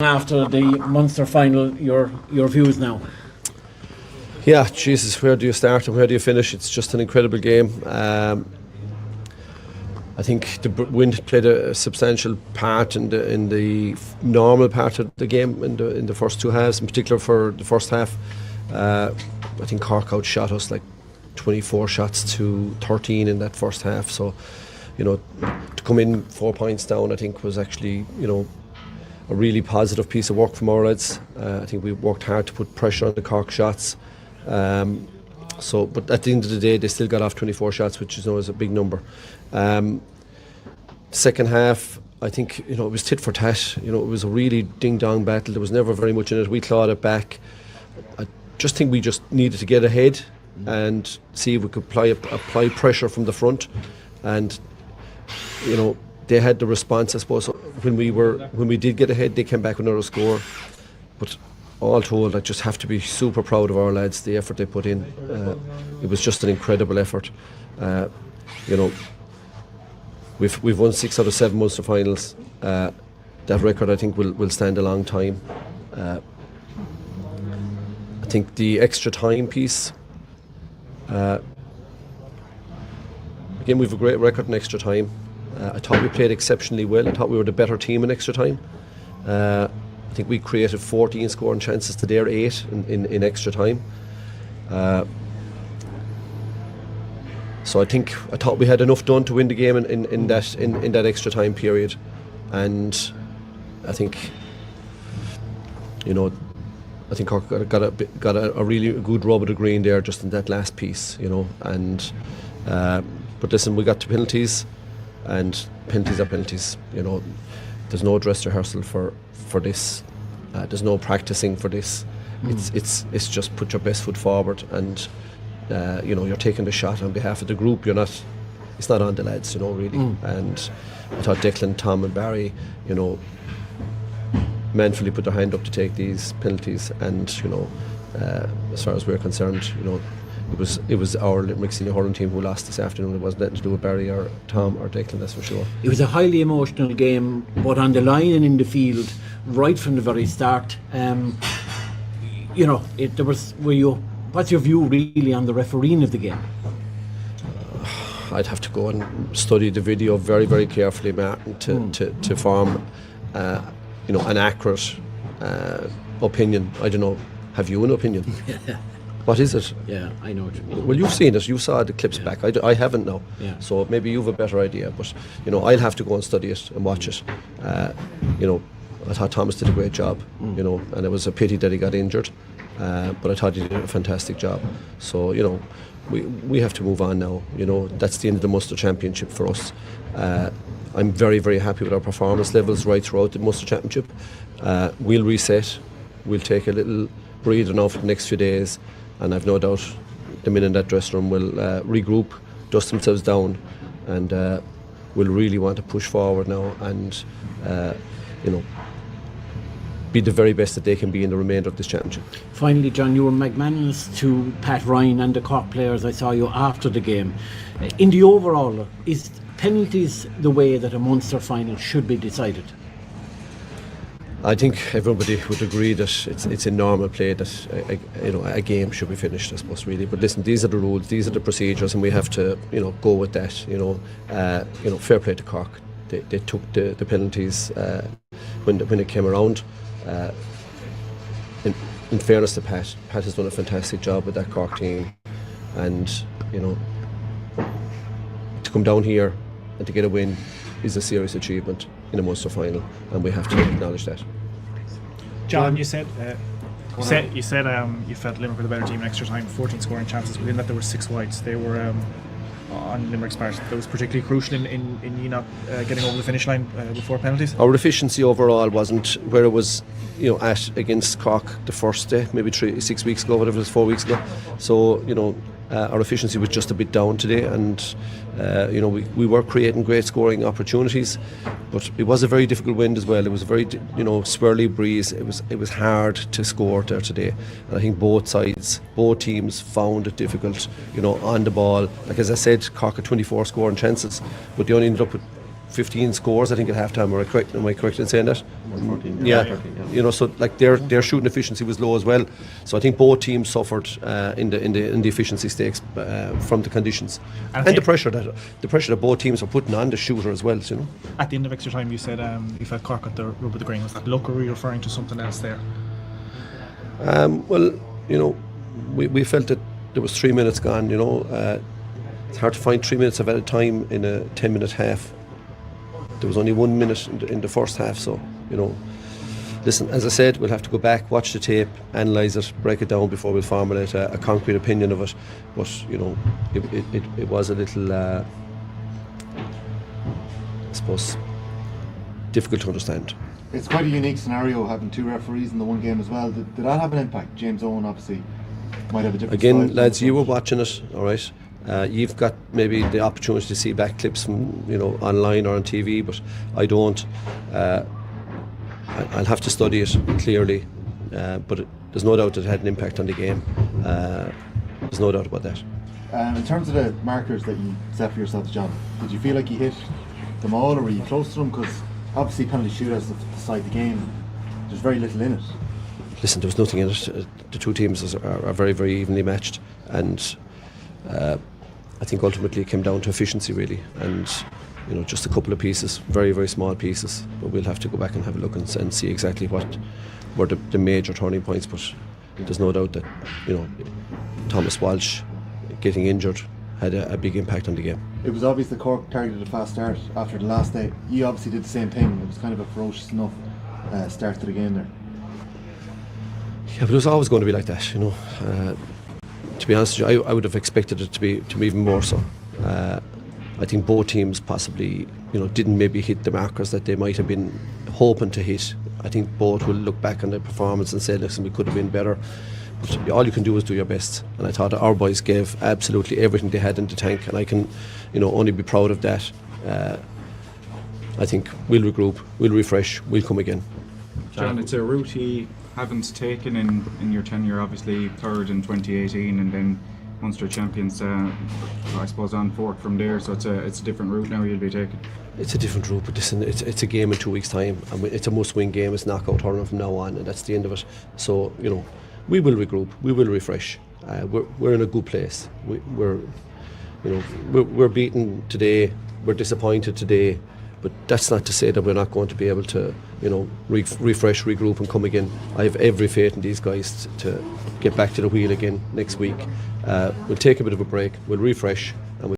After the Munster final, your views now? Yeah, Jesus, where do you start and where do you finish? It's just an incredible game. I think the wind played a substantial part in the normal part of the game in the first two halves, in particular for the first half. I think Cork outshot us like 24 shots to 13 in that first half. So, to come in 4 points down, I think was actually, a really positive piece of work from our lads. I think we worked hard to put pressure on the Cork shots. But at the end of the day, they still got off 24 shots, which is a big number. Second half, I think it was tit for tat. It was a really ding-dong battle. There was never very much in it. We clawed it back. I just think we just needed to get ahead and see if we could apply pressure from the front. And they had the response, I suppose. When we did get ahead, they came back with another score. But all told, I just have to be super proud of our lads, the effort they put in. It was just an incredible effort. We've won 6 out of 7 Munster finals. That record, I think, will stand a long time. I think the extra time piece. Again, we have a great record in extra time. I thought we played exceptionally well. I thought we were the better team in extra time. I think we created 14 scoring chances to their 8 in extra time. So I thought we had enough done to win the game in that extra time period, and I think Cork got a really good rub of the green there just in that last piece, and but listen, we got to penalties, and penalties are penalties. There's no dress rehearsal for this. There's no practicing for this. It's just put your best foot forward, and you're taking the shot on behalf of the group. It's not on the lads, really. And I thought Declan, Tom and Barry, manfully put their hand up to take these penalties. And as far as we're concerned, it was our Limerick senior hurling team who lost this afternoon. It wasn't nothing to do with Barry or Tom or Declan, that's for sure. It was a highly emotional game, both on the line and in the field, right from the very start. What's your view really on the refereeing of the game? I'd have to go and study the video very, very carefully, Martin, to form an accurate opinion. I don't know. Have you an opinion? What is it? Yeah, I know what you mean. Well, you've seen it. You saw the clips back. I haven't now. Yeah. So maybe you've a better idea. But I'll have to go and study it and watch it. I thought Thomas did a great job. And it was a pity that he got injured. But I thought he did a fantastic job. So we have to move on now. That's the end of the Munster Championship for us. I'm very, very happy with our performance levels right throughout the Munster Championship. We'll reset. We'll take a little breather now for the next few days, and I've no doubt the men in that dressing room will regroup, dust themselves down, and will really want to push forward now and be the very best that they can be in the remainder of this championship. Finally, John, you were magnanimous to Pat Ryan and the Cork players. I saw you after the game. In the overall, is penalties the way that a Munster final should be decided? I think everybody would agree that it's a normal play that a game should be finished, I suppose, really. But listen, these are the rules, these are the procedures, and we have to go with that. Fair play to Cork. They took the penalties when it came around. In fairness to Pat has done a fantastic job with that Cork team, and to come down here and to get a win is a serious achievement in a Munster final, and we have to acknowledge that. John, you said you felt Limerick were the better team in extra time, 14 scoring chances. Within that there were 6 wides. They were on Limerick's part. That was particularly crucial in you not getting over the finish line before penalties. Our efficiency overall wasn't where it was at against Cork the first day, maybe 6 weeks ago, whatever it was, 4 weeks ago. So our efficiency was just a bit down today, and we were creating great scoring opportunities, but it was a very difficult wind as well. It was a very swirly breeze. It was hard to score there today, and I think both teams found it difficult on the ball. Like as I said, Cork had 24 scoring chances, but they only ended up with 15 scores, I think, at halftime. Am I correct in saying that? 14. Yeah. 13, yeah. You know, so like their shooting efficiency was low as well. So I think both teams suffered in the efficiency stakes from the conditions and the pressure that both teams are putting on the shooter as well. You know. At the end of extra time, you said you felt Cork got the rub of the green. Was that luck, or were you referring to something else there? Well, you know, we felt that there was 3 minutes gone. You know, it's hard to find 3 minutes of added time in a 10-minute half. There was only 1 minute in the first half, so, you know, listen, as I said, we'll have to go back, watch the tape, analyse it, break it down before we formulate a concrete opinion of it. But, you know, it was a little, I suppose, difficult to understand. It's quite a unique scenario having 2 referees in the one game as well. Did that have an impact? James Owen obviously might have a different Again, style. lads, you were watching it, all right? You've got maybe the opportunity to see back clips from, you know, online or on TV, but I don't. I'll have to study it clearly, but there's no doubt it had an impact on the game. There's no doubt about that. In terms of the markers that you set for yourselves, John, did you feel like you hit them all, or were you close to them? Because obviously penalty shootouts decide the game. There's very little in it. Listen, there was nothing in it. The two teams are very, very evenly matched, and I think ultimately it came down to efficiency, really, and, you know, just a couple of pieces, very, very small pieces. But we'll have to go back and have a look and see exactly what were the major turning points. But there's no doubt that, you know, Thomas Walsh getting injured had a big impact on the game. It was obvious that Cork targeted a fast start after the last day. You obviously did the same thing. It was kind of a ferocious enough start to the game there. Yeah, but it was always going to be like that, you know. To be honest with you, I would have expected it to be even more so. I think both teams possibly, you know, didn't maybe hit the markers that they might have been hoping to hit. I think both will look back on their performance and say, listen, we could have been better. But all you can do is do your best. And I thought our boys gave absolutely everything they had in the tank, and I can, you know, only be proud of that. I think we'll regroup, we'll refresh, we'll come again. John, it's a route he haven't taken in your tenure. Obviously third in 2018 and then Munster champions, I suppose, on fourth from there, so it's a different route now you'll be taking. It's a different route, but listen, it's a game in 2 weeks' time, and it's a must-win game. It's knockout tournament from now on, and that's the end of it. So, you know, we will regroup, we will refresh. We're in a good place. We're beaten today, we're disappointed today, but that's not to say that we're not going to be able to, you know, refresh, regroup and come again. I have every faith in these guys to get back to the wheel again next week. We'll take a bit of a break, we'll refresh,